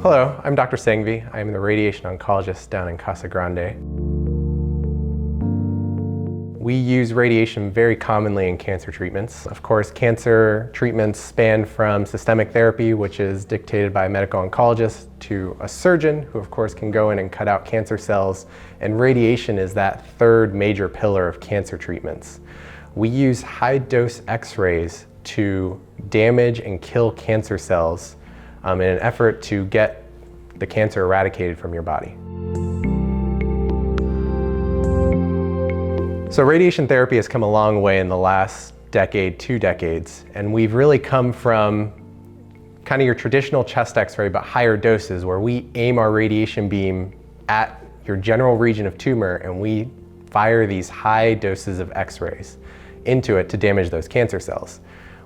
Hello, I'm Dr. Sanghvi. I'm the radiation oncologist down in Casa Grande. We use radiation very commonly in cancer treatments. Of course, cancer treatments span from systemic therapy, which is dictated by a medical oncologist, to a surgeon, who of course can go in and cut out cancer cells, and radiation is that third major pillar of cancer treatments. We use high-dose X-rays to damage and kill cancer cells in an effort to get the cancer eradicated from your body. So radiation therapy has come a long way in the last decade, 2 decades, and we've really come from kind of your traditional chest X-ray, but higher doses, where we aim our radiation beam at your general region of tumor and we fire these high doses of X-rays into it to damage those cancer cells.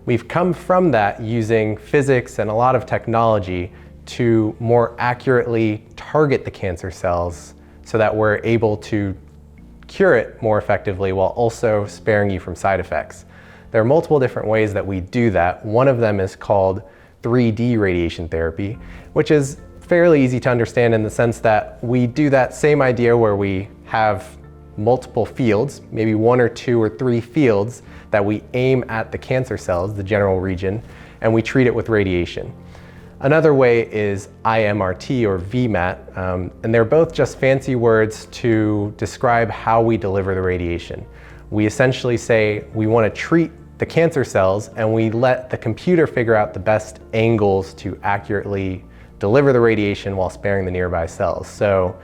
We've come from that using physics and a lot of technology to more accurately target the cancer cells so that we're able to cure it more effectively while also sparing you from side effects. There are multiple different ways that we do that. One of them is called 3D radiation therapy, which is fairly easy to understand in the sense that we do that same idea where we have multiple fields, maybe 1 or 2 or 3 fields that we aim at the cancer cells, the general region, and we treat it with radiation. Another way is IMRT or VMAT, and they're both just fancy words to describe how we deliver the radiation. We essentially say we want to treat the cancer cells and we let the computer figure out the best angles to accurately deliver the radiation while sparing the nearby cells. So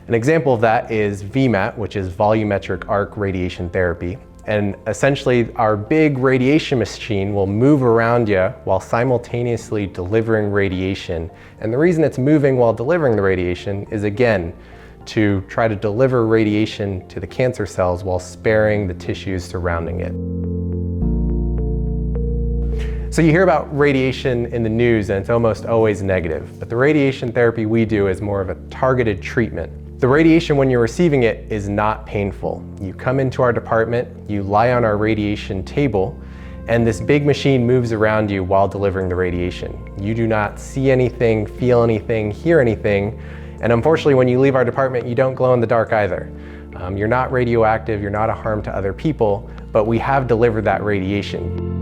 an example of that is VMAT, which is volumetric arc radiation therapy. And essentially our big radiation machine will move around you while simultaneously delivering radiation. And the reason it's moving while delivering the radiation is, again, to try to deliver radiation to the cancer cells while sparing the tissues surrounding it. So you hear about radiation in the news and it's almost always negative, but the radiation therapy we do is more of a targeted treatment. The radiation, when you're receiving it, is not painful. You come into our department, you lie on our radiation table, and this big machine moves around you while delivering the radiation. You do not see anything, feel anything, hear anything, and unfortunately when you leave our department, you don't glow in the dark either. You're not radioactive, you're not a harm to other people, but we have delivered that radiation.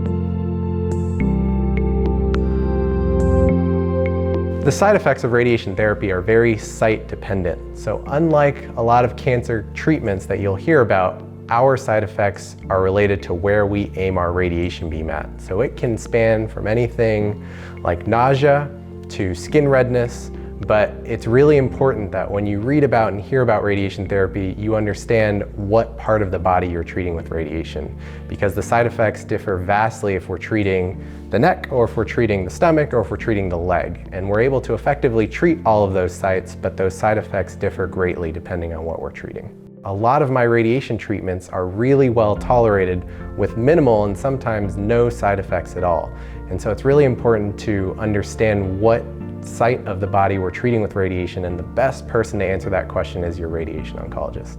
The side effects of radiation therapy are very site dependent. So unlike a lot of cancer treatments that you'll hear about, our side effects are related to where we aim our radiation beam at. So it can span from anything like nausea to skin redness, but it's really important that when you read about and hear about radiation therapy, you understand what part of the body you're treating with radiation, because the side effects differ vastly if we're treating the neck or if we're treating the stomach or if we're treating the leg. And we're able to effectively treat all of those sites, but those side effects differ greatly depending on what we're treating. A lot of my radiation treatments are really well tolerated with minimal and sometimes no side effects at all. And so it's really important to understand what site of the body we're treating with radiation, and the best person to answer that question is your radiation oncologist.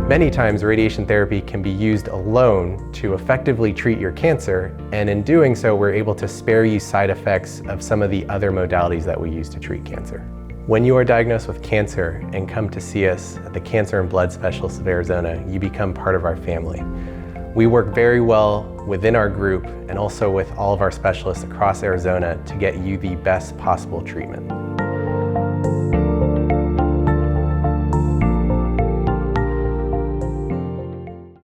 Many times radiation therapy can be used alone to effectively treat your cancer, and in doing so we're able to spare you side effects of some of the other modalities that we use to treat cancer. When you are diagnosed with cancer and come to see us at the Cancer and Blood Specialists of Arizona, you become part of our family. We work very well within our group and also with all of our specialists across Arizona to get you the best possible treatment.